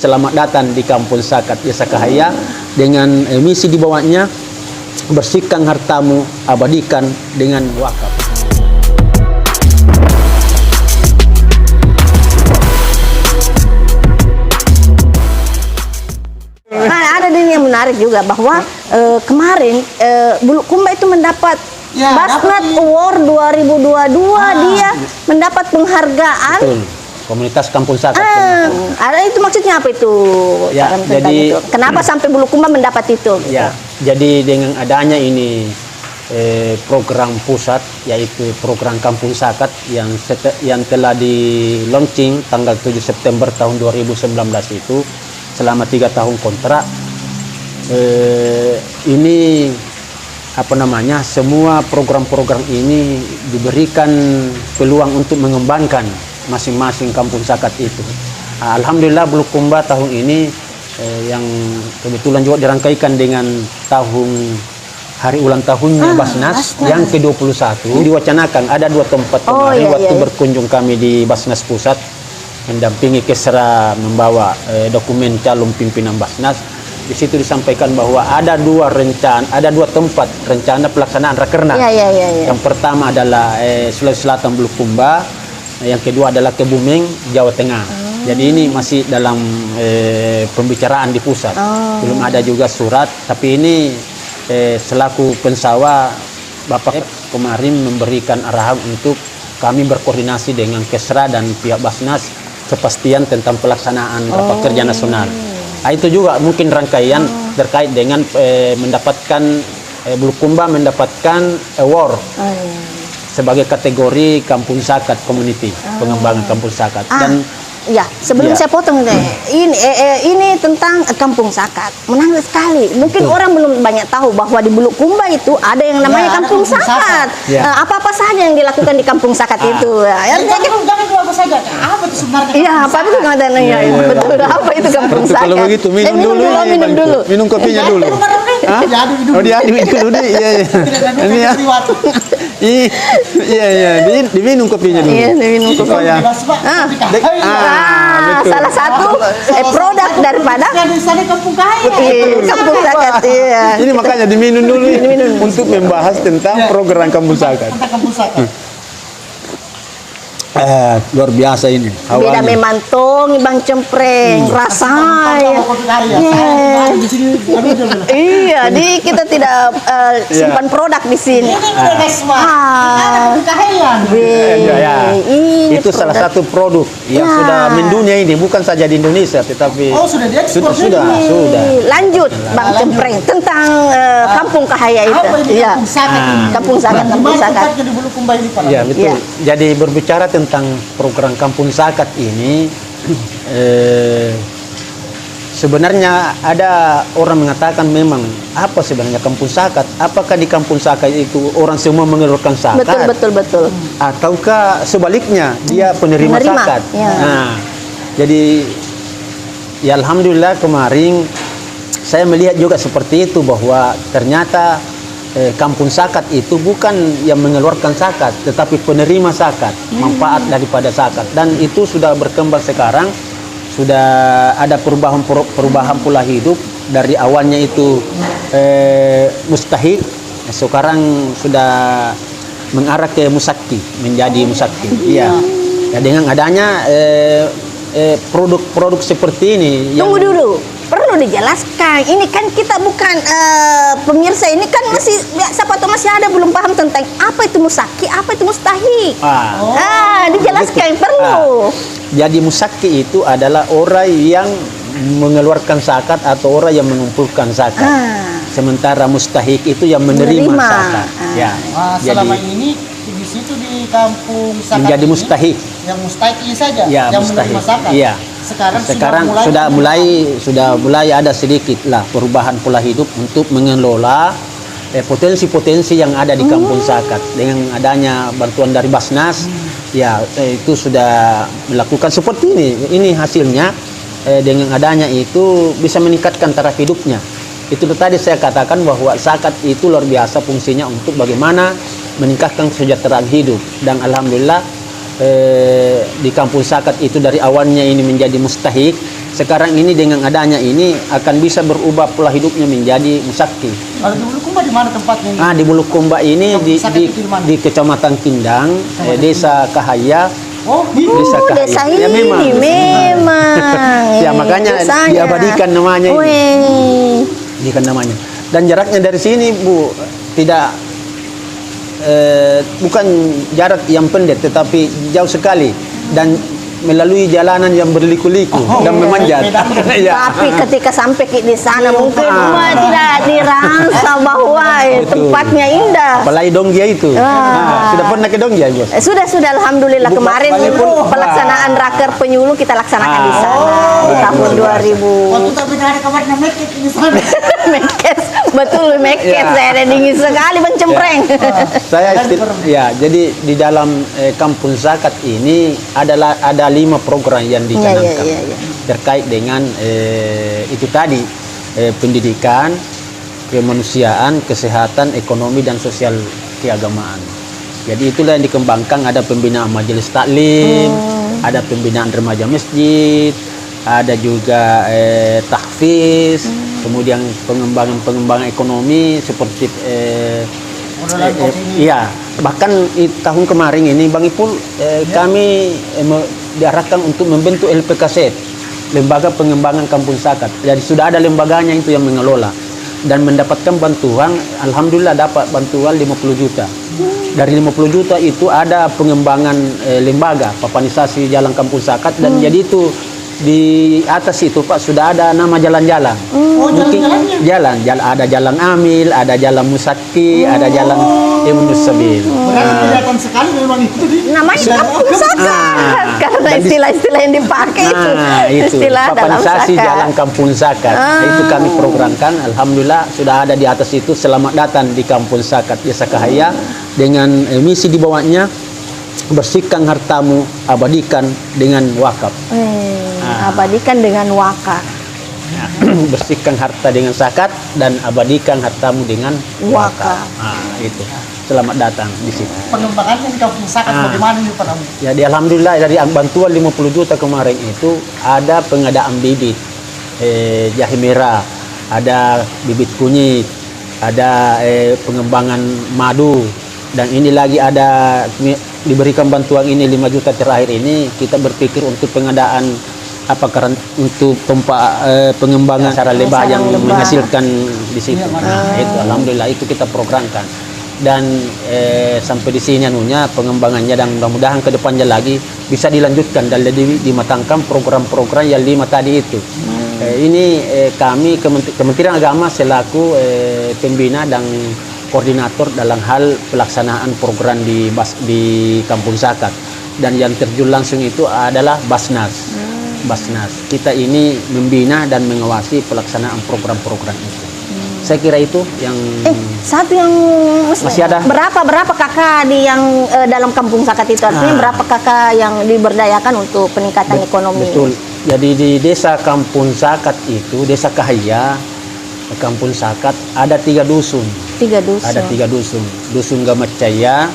Selamat datang di Kampung Sakat Desa Kahaya dengan misi di bawahnya, bersihkan hartamu, abadikan dengan wakaf. Nah, ada yang menarik juga bahwa kemarin Bulukumba itu mendapat Basnat Award 2022, dia mendapat penghargaan. Betul. Komunitas Kampung Sakat. Ada itu maksudnya apa itu? Ya, jadi itu. Kenapa sampai Bulukumba mendapat itu? Ya, jadi dengan adanya ini program pusat, yaitu program Kampung Sakat yang telah di launching tanggal 7 September tahun 2019 itu selama 3 tahun kontrak. Ini apa namanya, semua program-program ini diberikan peluang untuk mengembangkan masing-masing Kampung Sakat itu. Alhamdulillah Bulukumba tahun ini yang kebetulan juga dirangkaikan dengan hari ulang tahunnya Basnas yang ke-21 diwacanakan ada 2 tempat kemarin waktu berkunjung kami di Basnas Pusat mendampingi Kesra membawa dokumen calon pimpinan Basnas. Di situ disampaikan bahwa ada 2 tempat rencana pelaksanaan Rakernas. Yang pertama adalah Sulawesi Selatan Bulukumba, yang kedua adalah Kebumen, Jawa Tengah. Jadi ini masih dalam pembicaraan di pusat. Belum ada juga surat, tapi ini selaku pensawa Bapak kemarin memberikan arahan untuk kami berkoordinasi dengan Kesra dan pihak Basnas kepastian tentang pelaksanaan rapat kerja nasional. Nah, itu juga mungkin rangkaian terkait dengan mendapatkan Bulukumba mendapatkan award sebagai kategori Kampung Sakat Community, pengembangan Kampung Sakat. Dan ya, sebelum saya potong ini tentang Kampung Sakat. Menarik sekali. Mungkin orang belum banyak tahu bahwa di Bulukumba itu ada yang namanya Kampung Sakat. Apa-apa saja yang dilakukan di Kampung Sakat itu. Jangan apa saja. Apa itu sebenarnya? Iya, apa itu katanya? Betul. Apa itu Kampung Sakat? Kalau begitu minum dulu. Minum kopinya dulu. Diaduk dulu deh. Iya. Iya. Diminum kopinya dulu. Iya, diminum kopinya. Salah satu produk daripada Kampung Kahaya. Kampung Sakat. Iya. Ini makanya diminum dulu untuk membahas tentang program Kampung Sakat. Luar biasa ini. Beda memantong Bang Cempreng, rasanya. Iya, kita tidak simpan produk di sini. Itu salah satu produk yang sudah mendunia ini, bukan saja di Indonesia, tetapi sudah. Lanjut Bang Cempreng tentang Kampung Kahaya itu. Iya. Kampung Sakat. Ya, betul. Jadi berbicara tentang program Kampung Sakat ini, sebenarnya ada orang mengatakan memang apa sebenarnya Kampung Sakat? Apakah di Kampung Sakat itu orang semua mengeluarkan zakat? Betul. Ataukah sebaliknya dia penerima zakat? Nah, jadi ya alhamdulillah kemarin saya melihat juga seperti itu, bahwa ternyata Kampung Sakat itu bukan yang mengeluarkan zakat, tetapi penerima zakat, manfaat daripada zakat. Dan itu sudah berkembang sekarang, sudah ada perubahan pola hidup. Dari awalnya itu mustahik, sekarang sudah mengarah ke musakki, menjadi musakki. Iya. Ya, dengan adanya produk-produk seperti ini. Tunggu dulu. Perlu dijelaskan, ini kan kita bukan pemirsa ini kan masih siapa tahu masih ada belum paham tentang apa itu musaki, apa itu mustahik. Dijelaskan perlu. Jadi musaki itu adalah orang yang mengeluarkan zakat atau orang yang mengumpulkan zakat. Sementara mustahik itu yang menerima zakat. Selama ini di situ di Kampung Sakat menjadi mustahik. Yang mustahik ini saja, ya, yang mustahik. menerima zakat. Iya. Sekarang sudah mulai ada sedikit lah perubahan pola hidup untuk mengelola potensi-potensi yang ada di Kampung Sakat. Dengan adanya bantuan dari Basnas, itu sudah melakukan seperti ini. Ini hasilnya dengan adanya itu bisa meningkatkan taraf hidupnya. Itu tadi saya katakan bahwa zakat itu luar biasa fungsinya untuk bagaimana meningkatkan kesejahteraan hidup. Dan alhamdulillah di Kampung Sakat itu dari awalnya ini menjadi mustahik, sekarang ini dengan adanya ini akan bisa berubah pola hidupnya menjadi musaki. Kalau di Bulukumba di mana tempatnya ini? Di Bulukumba ini di Kecamatan Kindang, Desa Kahaya. Oh, Desa Kahaya. Desa Ya, ini memang. Ya, makanya desanya. diabadikan namanya ini. Wih. Diabadikan namanya. Dan jaraknya dari sini, Bu, tidak bukan jarak yang pendek, tetapi jauh sekali dan melalui jalanan yang berliku-liku dan memanjat. Ya. Tapi ketika sampai di sana mungkin tidak dirasa bahwa tempatnya indah. Apalagi Donggia itu. Sudah pernah ke Donggia, Bos? Sudah alhamdulillah. Kemarin pelaksanaan raker penyuluh kita laksanakan di sana di tahun 2000. Waktu tapi ada kabarnya meket di sana. Mekes, betul mekes. Saya ada dingin sekali mencempreng. Jadi di dalam Kampung Zakat ini ada 5 program yang dicanangkan terkait dengan itu tadi pendidikan, kemanusiaan, kesehatan, ekonomi dan sosial keagamaan. Jadi itulah yang dikembangkan, ada pembinaan majelis taklim, ada pembinaan remaja masjid, ada juga tahfiz, kemudian pengembangan ekonomi seperti iya, bahkan tahun kemarin ini Bang Ipul kami diarahkan untuk membentuk LPKZ, Lembaga Pengembangan Kampung Zakat. Jadi sudah ada lembaganya itu yang mengelola dan mendapatkan bantuan, alhamdulillah dapat bantuan 50 juta. Dari 50 juta itu ada pengembangan lembaga, papanisasi jalan Kampung Zakat dan jadi itu di atas itu Pak sudah ada nama jalan-jalan. Jalan ada jalan Amil, ada jalan Musaki, ada jalan Ibnus Sabil. Berarti kelihatan sekali memang itu namanya Kampung Zakat karena istilah-istilah yang dipakai itu istilah dalam papanisasi zakat. jalan Kampung Zakat. Itu kami programkan, alhamdulillah sudah ada di atas itu. Selamat datang di Kampung Zakat Desa Kahaya dengan misi di bawahnya, bersihkan hartamu, abadikan dengan wakaf. Abadikan dengan wakaf. Bersihkan harta dengan zakat dan abadikan hartamu dengan wakaf. Itu. Selamat datang di situ. Pengembangannya di Kampung Zakat bagaimana ini Pak Amu? Jadi alhamdulillah dari bantuan 50 juta kemarin itu ada pengadaan bibit jahe merah, ada bibit kunyit, ada pengembangan madu, dan ini lagi ada diberikan bantuan ini 5 juta terakhir ini kita berpikir untuk pengadaan untuk pengembangan sarang lebah yang menghasilkan di situ. Itu alhamdulillah itu kita programkan dan sampai di sini anunya pengembangannya dan mudah-mudahan ke depannya lagi bisa dilanjutkan dan dimatangkan program-program yang 5 tadi itu. Ini kami Kementerian Agama selaku pembina dan koordinator dalam hal pelaksanaan program di Kampung Zakat, dan yang terjun langsung itu adalah Basnas. Kita ini membina dan mengawasi pelaksanaan program-program itu. Saya kira itu yang satu yang masih ada. Berapa kakak di yang dalam Kampung Zakat itu, artinya berapa kakak yang diberdayakan untuk peningkatan ekonomi? Betul. Jadi di Desa Kampung Zakat itu, Desa Kahaya Kampung Zakat ada 3 dusun. 3 dusun. Ada 3 dusun. Dusun Gamacaya,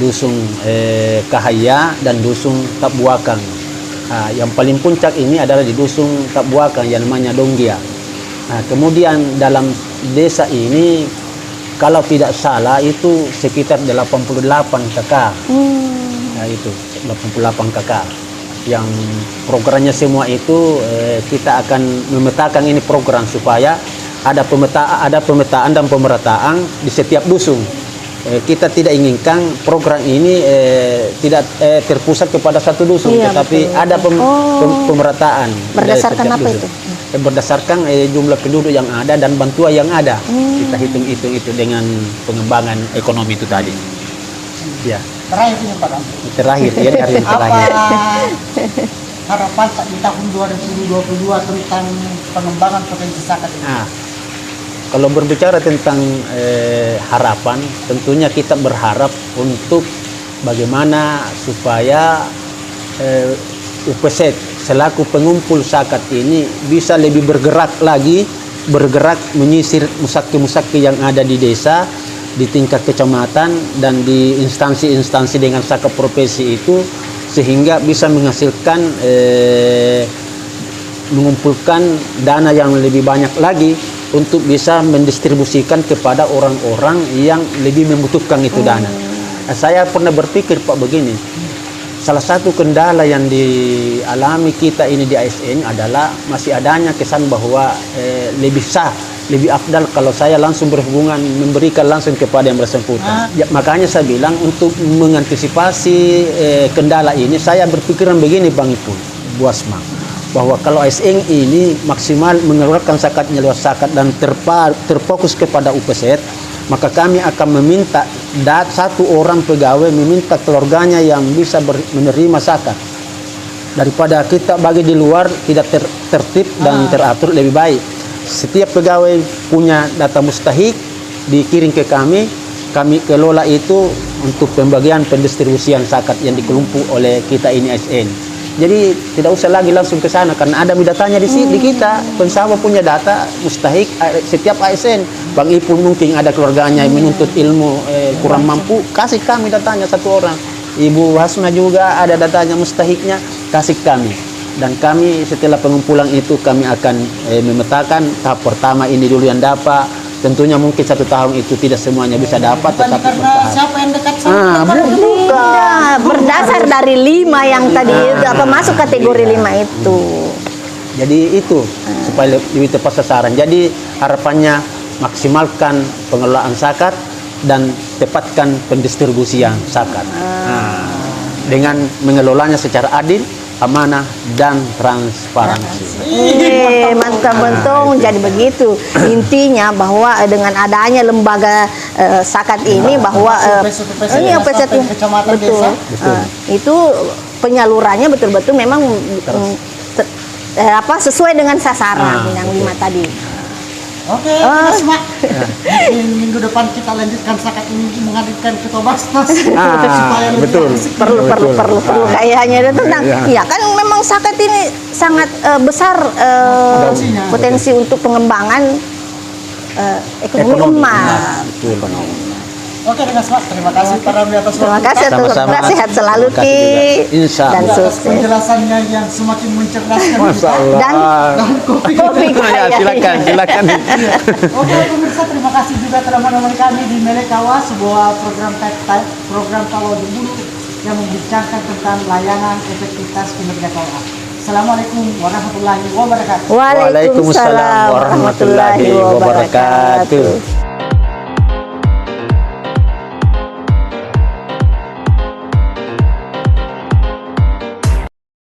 dusun Kahaya, dan dusun Tabuakang. Yang paling puncak ini adalah di dusun Tabuakang yang namanya Donggia. Kemudian dalam desa ini kalau tidak salah itu sekitar 88 kakak. Itu 88 kakak. Yang programnya semua itu kita akan memetakan ini program supaya ada pemetaan dan pemerataan di setiap dusun. Kita tidak inginkan program ini tidak terpusat kepada satu dusun, tetapi ada pemerataan. Berdasarkan apa itu? Berdasarkan jumlah penduduk yang ada dan bantuan yang ada. Kita hitung itu dengan pengembangan ekonomi itu tadi. Ya. Terakhir ini Pak Amu. Terakhir ya, dari yang terakhir. Harapan di tahun 2022 tentang pengembangan potensi zakat ini? Kalau berbicara tentang harapan, tentunya kita berharap untuk bagaimana supaya UPZ selaku pengumpul zakat ini bisa lebih bergerak menyisir musaki-musaki yang ada di desa, di tingkat kecamatan dan di instansi-instansi dengan zakat profesi itu, sehingga bisa menghasilkan mengumpulkan dana yang lebih banyak lagi untuk bisa mendistribusikan kepada orang-orang yang lebih membutuhkan itu dana. Saya pernah berpikir Pak begini, salah satu kendala yang dialami kita ini di ASN adalah masih adanya kesan bahwa lebih sah, lebih afdal kalau saya langsung berhubungan memberikan langsung kepada yang bersangkutan. Ya, makanya saya bilang untuk mengantisipasi kendala ini saya berpikiran begini Bang Ipul, Bu Asma, bahwa kalau ASN ini maksimal mengeluarkan zakatnya luas zakat dan terfokus kepada UPZ, maka kami akan meminta satu orang pegawai meminta keluarganya yang bisa menerima zakat, daripada kita bagi di luar tidak tertib dan teratur. Lebih baik setiap pegawai punya data mustahik dikirim ke kami kelola itu untuk pembagian pendistribusian zakat yang dikelompok oleh kita ini ASN. Jadi tidak usah lagi langsung ke sana karena ada datanya di kita. Pensawa punya data mustahik setiap ASN. Bang Ipul mungkin ada keluarganya yang menuntut ilmu kurang mampu, kasih kami datanya satu orang. Ibu Hasna juga ada datanya mustahiknya, kasih kami. Dan kami setelah pengumpulan itu kami akan memetakan tahap pertama ini dulu yang dapat. Tentunya mungkin 1 tahun itu tidak semuanya bisa dapat, Bukan tetapi karena bertahap. siapa yang dekat sama Tidak, berdasar dari 5 yang tadi masuk kategori 5 itu. Jadi itu supaya lebih tepat sasaran. Jadi harapannya maksimalkan pengelolaan zakat dan tepatkan pendistribusian zakat. Dengan mengelolanya secara adil, amanah dan transparansi. Mantap bentung. Jadi begitu intinya bahwa dengan adanya lembaga zakat ini bahwa ini OPZ kecamatan betul, desa. itu penyalurannya betul-betul memang sesuai dengan sasaran yang 5 tadi. Oke, Mas Mak. Minggu depan kita lanjutkan zakat ini menghadirkan ketua Basnas. Supaya lebih betul. asik. Perlu kayaknya tentang ya kan memang zakat ini sangat besar potensi untuk pengembangan ekonomi umat. Oke, Mas Mak. Terima kasih para Ramli atas Terima waktu. kasih atas Sama-sama. sehat selalu Terima kasih Ki juga. Insya dan Allah. Atas sukses. penjelasannya yang semakin mencerdaskan Masya kita. Allah. Dan Kopi. Ya, silakan. Oke, pemirsa, terima kasih juga telah menemani kami di Melekawa, sebuah program Tawa Bulu yang membincangkan tentang layanan efektivitas kinerja KUA. Assalamualaikum warahmatullahi wabarakatuh. Waalaikumsalam warahmatullahi wabarakatuh.